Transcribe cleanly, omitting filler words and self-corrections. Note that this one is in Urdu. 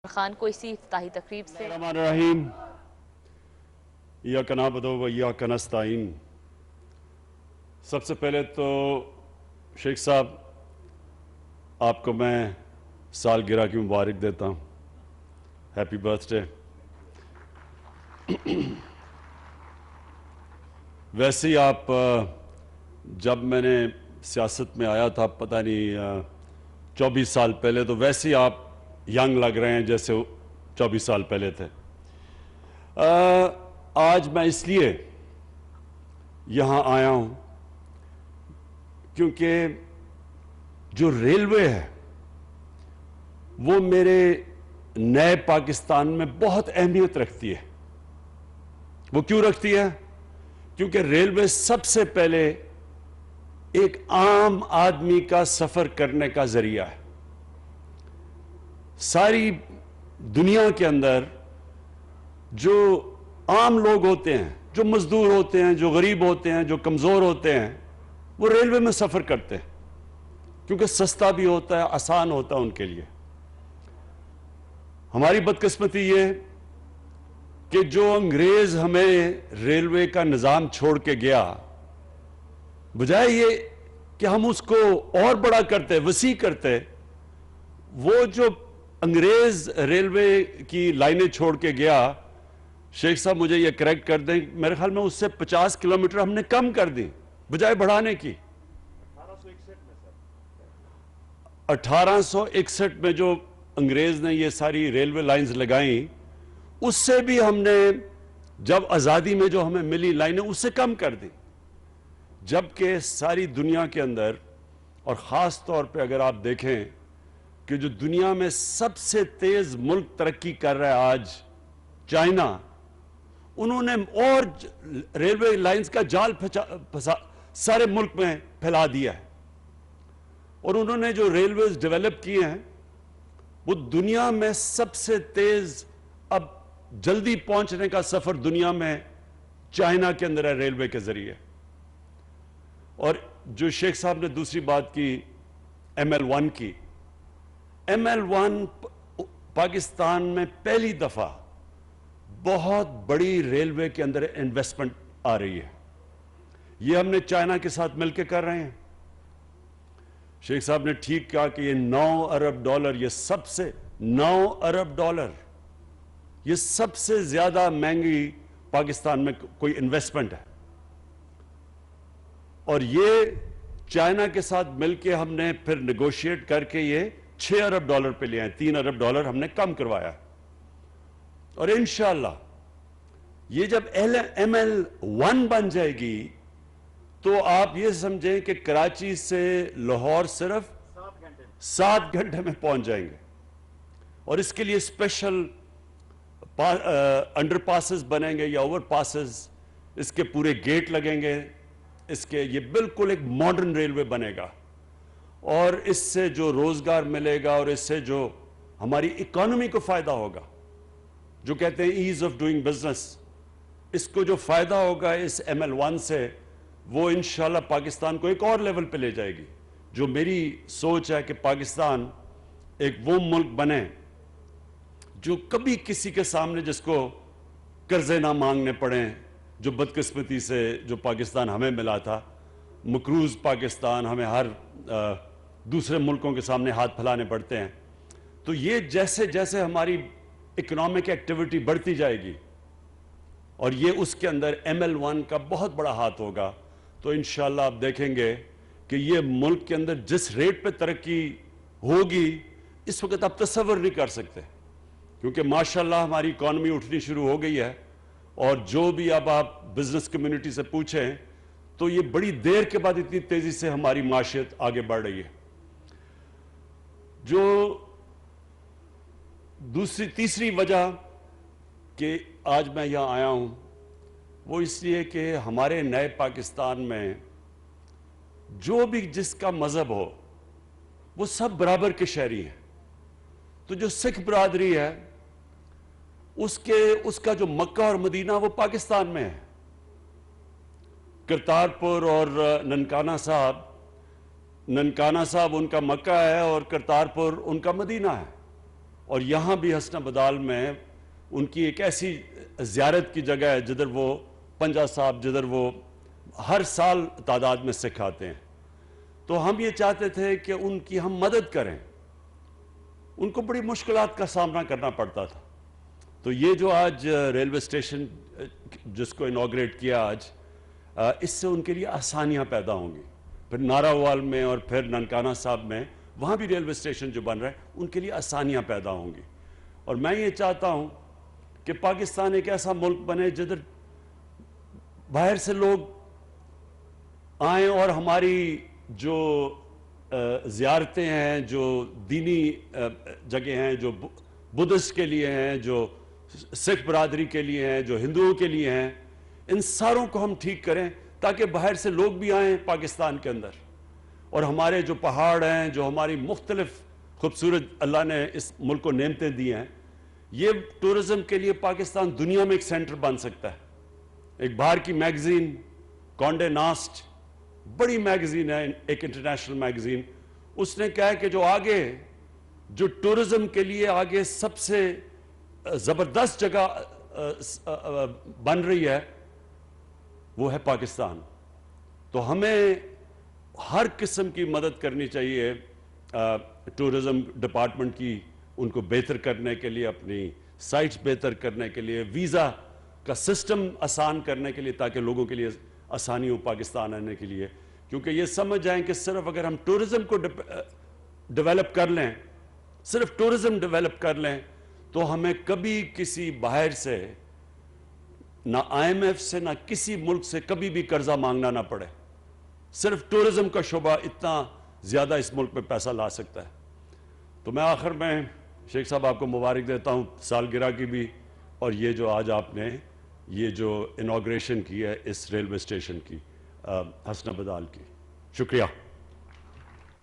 خان کو اسی افتتاحی تقریب سے الرحمن الرحیم ایاک نعبد و ایاک نستعین۔ سب سے پہلے تو شیخ صاحب آپ کو میں سالگرہ کی مبارک دیتا ہوں، ہیپی برتھ ڈے۔ ویسے ہی آپ جب میں نے سیاست میں آیا تھا پتہ نہیں 24 سال پہلے، تو ویسے ہی آپ ینگ لگ رہے ہیں جیسے 24 سال پہلے تھے۔ آج میں اس لیے یہاں آیا ہوں کیونکہ جو ریلوے ہے وہ میرے نئے پاکستان میں بہت اہمیت رکھتی ہے۔ وہ کیوں رکھتی ہے؟ کیونکہ ریلوے سب سے پہلے ایک عام آدمی کا سفر کرنے کا ذریعہ ہے۔ ساری دنیا کے اندر جو عام لوگ ہوتے ہیں، جو مزدور ہوتے ہیں، جو غریب ہوتے ہیں، جو کمزور ہوتے ہیں، وہ ریلوے میں سفر کرتے ہیں کیونکہ سستا بھی ہوتا ہے، آسان ہوتا ہے ان کے لیے۔ ہماری بدقسمتی یہ کہ جو انگریز ہمیں ریلوے کا نظام چھوڑ کے گیا، بجائے یہ کہ ہم اس کو اور بڑا کرتے، وسیع کرتے، وہ جو انگریز ریلوے کی لائنیں چھوڑ کے گیا، شیخ صاحب مجھے یہ کریکٹ کر دیں، میرے خیال میں اس سے 50 کلومیٹر ہم نے کم کر دی بجائے بڑھانے کی۔ 1861 میں جو انگریز نے یہ ساری ریلوے لائنز لگائیں، اس سے بھی ہم نے جب آزادی میں جو ہمیں ملی لائنیں اس سے کم کر دی، جبکہ ساری دنیا کے اندر، اور خاص طور پہ اگر آپ دیکھیں کہ جو دنیا میں سب سے تیز ملک ترقی کر رہا ہے آج، چائنا، انہوں نے اور ریلوے لائنز کا جال سارے ملک میں پھیلا دیا ہے، اور انہوں نے جو ریلویز ڈیولپ کیے ہیں وہ دنیا میں سب سے تیز، اب جلدی پہنچنے کا سفر دنیا میں چائنا کے اندر ہے ریلوے کے ذریعے۔ اور جو شیخ صاحب نے دوسری بات کی ML1 کی، ML1 پاکستان میں پہلی دفعہ بہت بڑی ریلوے کے اندر انویسٹمنٹ آ رہی ہے۔ یہ ہم نے چائنا کے ساتھ مل کے کر رہے ہیں۔ شیخ صاحب نے ٹھیک کہا کہ یہ 9 ارب ڈالر، یہ سب سے 9 ارب ڈالر، یہ سب سے زیادہ مہنگی پاکستان میں کوئی انویسٹمنٹ ہے، اور یہ چائنا کے ساتھ مل کے ہم نے پھر نیگوشیٹ کر کے یہ 6 ارب ڈالر پہ لے آئے، 3 ارب ڈالر ہم نے کم کروایا، اور انشاءاللہ یہ جب ML1 بن جائے گی تو آپ یہ سمجھیں کہ کراچی سے لاہور صرف 7 گھنٹے میں پہنچ جائیں گے، اور اس کے لیے اسپیشل انڈر پاسز بنیں گے یا اوور پاسز، اس کے پورے گیٹ لگیں گے، اس کے یہ بالکل ایک ماڈرن ریلوے بنے گا، اور اس سے جو روزگار ملے گا اور اس سے جو ہماری اکانومی کو فائدہ ہوگا، جو کہتے ہیں ایز آف ڈوئنگ بزنس، اس کو جو فائدہ ہوگا اس ML1 سے، وہ انشاءاللہ پاکستان کو ایک اور لیول پہ لے جائے گی۔ جو میری سوچ ہے کہ پاکستان ایک وہ ملک بنے جو کبھی کسی کے سامنے جس کو قرضے نہ مانگنے پڑیں، جو بدقسمتی سے جو پاکستان ہمیں ملا تھا، مقروض پاکستان، ہمیں ہر دوسرے ملکوں کے سامنے ہاتھ پھیلانے پڑتے ہیں۔ تو یہ جیسے جیسے ہماری اکنامک ایکٹیویٹی بڑھتی جائے گی اور یہ اس کے اندر ML1 کا بہت بڑا ہاتھ ہوگا، تو انشاءاللہ آپ دیکھیں گے کہ یہ ملک کے اندر جس ریٹ پہ ترقی ہوگی اس وقت آپ تصور نہیں کر سکتے، کیونکہ ماشاءاللہ ہماری اکانومی اٹھنی شروع ہو گئی ہے، اور جو بھی اب آپ بزنس کمیونٹی سے پوچھیں تو یہ بڑی دیر کے بعد اتنی تیزی سے ہماری معاشیت آگے بڑھ رہی ہے۔ جو تیسری وجہ کہ آج میں یہاں آیا ہوں وہ اس لیے کہ ہمارے نئے پاکستان میں جو بھی جس کا مذہب ہو وہ سب برابر کے شہری ہیں۔ تو جو سکھ برادری ہے اس کا جو مکہ اور مدینہ وہ پاکستان میں ہے۔ کرتارپور اور ننکانہ صاحب ان کا مکہ ہے اور کرتارپور ان کا مدینہ ہے، اور یہاں بھی حسنہ بدال میں ان کی ایک ایسی زیارت کی جگہ ہے جدھر وہ پنجہ صاحب جدھر وہ ہر سال تعداد میں سکھ آتے ہیں. تو ہم یہ چاہتے تھے کہ ان کی ہم مدد کریں. ان کو بڑی مشکلات کا سامنا کرنا پڑتا تھا. تو یہ جو آج ریلوے اسٹیشن جس کو انوگریٹ کیا آج، اس سے ان کے لیے آسانیاں پیدا ہوں گی. پھر ناراوال میں اور پھر ننکانہ صاحب میں وہاں بھی ریلوے اسٹیشن جو بن رہا ہے ان کے لیے آسانیاں پیدا ہوں گی. اور میں یہ چاہتا ہوں کہ پاکستان ایک ایسا ملک بنے جدھر باہر سے لوگ آئیں اور ہماری جو زیارتیں ہیں، جو دینی جگہ ہیں، جو بدھسٹ کے لیے ہیں، جو سکھ برادری کے لیے ہیں، جو ہندوؤں کے لیے ہیں، ان ساروں کو ہم ٹھیک کریں تاکہ باہر سے لوگ بھی آئیں پاکستان کے اندر. اور ہمارے جو پہاڑ ہیں، جو ہماری مختلف خوبصورت اللہ نے اس ملک کو نعمتیں دی ہیں، یہ ٹورزم کے لیے پاکستان دنیا میں ایک سینٹر بن سکتا ہے. ایک باہر کی میگزین کانڈے ناسٹ، بڑی میگزین ہے، ایک انٹرنیشنل میگزین، اس نے کہا کہ جو آگے جو ٹورزم کے لیے آگے سب سے زبردست جگہ بن رہی ہے وہ ہے پاکستان. تو ہمیں ہر قسم کی مدد کرنی چاہیے ٹورزم ڈپارٹمنٹ کی، ان کو بہتر کرنے کے لیے، اپنی سائٹس بہتر کرنے کے لیے، ویزا کا سسٹم آسان کرنے کے لیے تاکہ لوگوں کے لیے آسانی ہو پاکستان آنے کے لیے. کیونکہ یہ سمجھ جائیں کہ صرف اگر ہم ٹورزم کو ڈیولپ کر لیں، صرف ٹورزم ڈیولپ کر لیں، تو ہمیں کبھی کسی باہر سے، نہ IMF سے، نہ کسی ملک سے کبھی بھی قرضہ مانگنا نہ پڑے. صرف ٹورزم کا شعبہ اتنا زیادہ اس ملک میں پیسہ لا سکتا ہے. تو میں آخر میں شیخ صاحب آپ کو مبارک دیتا ہوں سالگرہ کی بھی، اور یہ جو آج آپ نے یہ جو انوگریشن کی ہے اس ریلوے اسٹیشن کی حسنہ بدال کی. شکریہ.